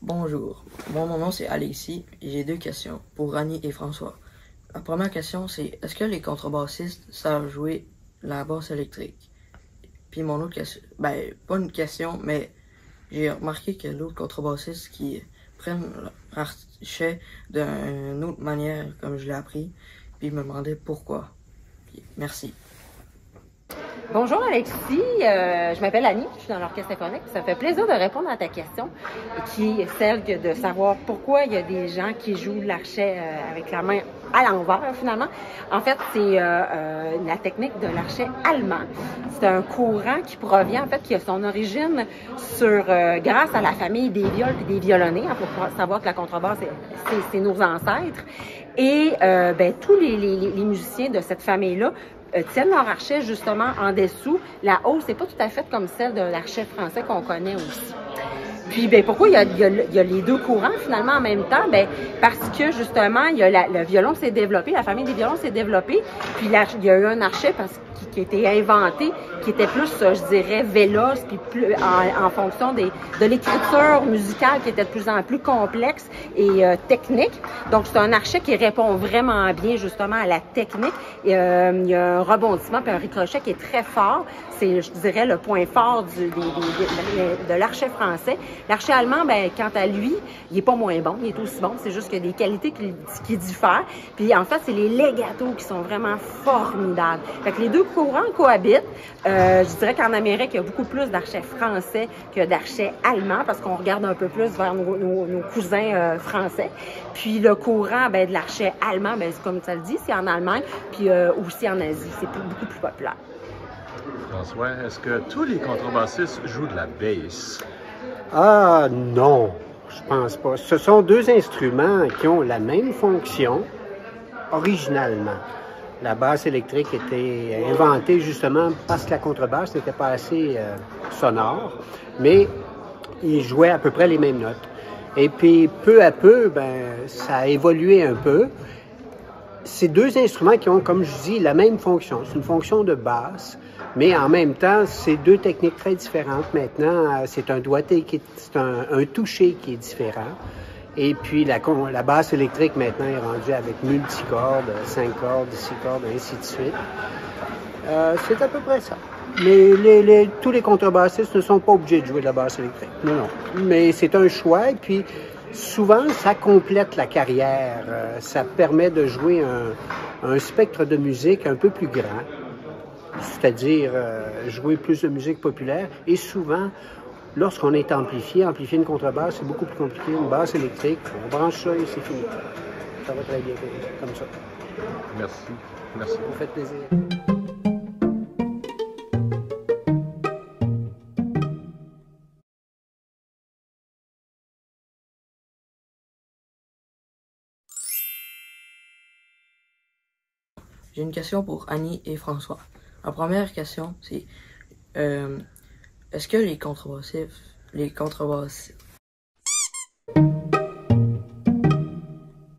Bonjour, mon nom c'est Alexis et j'ai 2 questions pour Annie et François. La première question c'est est-ce que les contrebassistes savent jouer la basse électrique? Puis mon autre question, pas une question, mais j'ai remarqué que l'autre contrebassiste qui prennent leur archet d'une autre manière comme je l'ai appris, puis il me demandait pourquoi. Puis, merci. Bonjour Alexis, je m'appelle Annie, je suis dans l'Orchestre symphonique. Ça me fait plaisir de répondre à ta question, qui est celle de savoir pourquoi il y a des gens qui jouent l'archet avec la main à l'envers finalement. En fait, c'est la technique de l'archet allemand. C'est un courant qui provient, en fait, qui a son origine grâce à la famille des viols et des violonnés. Il faut savoir que la contrebasse, c'est nos ancêtres. Et tous les musiciens de cette famille-là tiennent leur archet justement en dessous. La hausse n'est pas tout à fait comme celle de l'archet français qu'on connaît aussi. Puis, pourquoi il y a les 2 courants finalement en même temps? Parce que justement, le violon s'est développé, la famille des violons s'est développée, puis il y a eu un archet qui a été inventé, qui était plus, je dirais, véloce, puis plus en fonction de l'écriture musicale qui était de plus en plus complexe et technique. Donc, c'est un archet qui répond vraiment bien justement à la technique. Il y a un rebondissement puis un ricochet qui est très fort. C'est, je dirais, le point fort de l'archet français. L'archet allemand, quant à lui, il est pas moins bon, il est aussi bon. C'est juste qu'il y a des qualités qui diffèrent. Puis, en fait, c'est les legatos qui sont vraiment formidables. Fait que les 2 courants cohabitent. Je dirais qu'en Amérique, il y a beaucoup plus d'archets français que d'archets allemands parce qu'on regarde un peu plus vers nos cousins français. Puis le courant de l'archet allemand, comme ça le dit, c'est en Allemagne, puis aussi en Asie. C'est beaucoup plus populaire. François, est-ce que tous les contrebassistes jouent de la bass? Ah non, je pense pas. Ce sont 2 instruments qui ont la même fonction originalement. La basse électrique était inventée justement parce que la contrebasse n'était pas assez sonore, mais ils jouaient à peu près les mêmes notes. Et puis peu à peu, ça a évolué un peu. C'est 2 instruments qui ont, comme je dis, la même fonction. C'est une fonction de basse, mais en même temps, c'est 2 techniques très différentes. Maintenant, c'est un doigté, c'est un toucher qui est différent. Et puis, la basse électrique, maintenant, est rendue avec multicordes, 5 cordes, 6 cordes, ainsi de suite. C'est à peu près ça. Mais tous les contrebassistes ne sont pas obligés de jouer de la basse électrique. Non. Mais c'est un choix, et puis souvent, ça complète la carrière. Ça permet de jouer un spectre de musique un peu plus grand, c'est-à-dire jouer plus de musique populaire. Et souvent, lorsqu'on est amplifié une contrebasse, c'est beaucoup plus compliqué. Une basse électrique, on branche ça et c'est fini. Ça va très bien comme ça. Merci. Ça vous fait plaisir. J'ai une question pour Annie et François. La première question c'est est-ce que les contrebassistes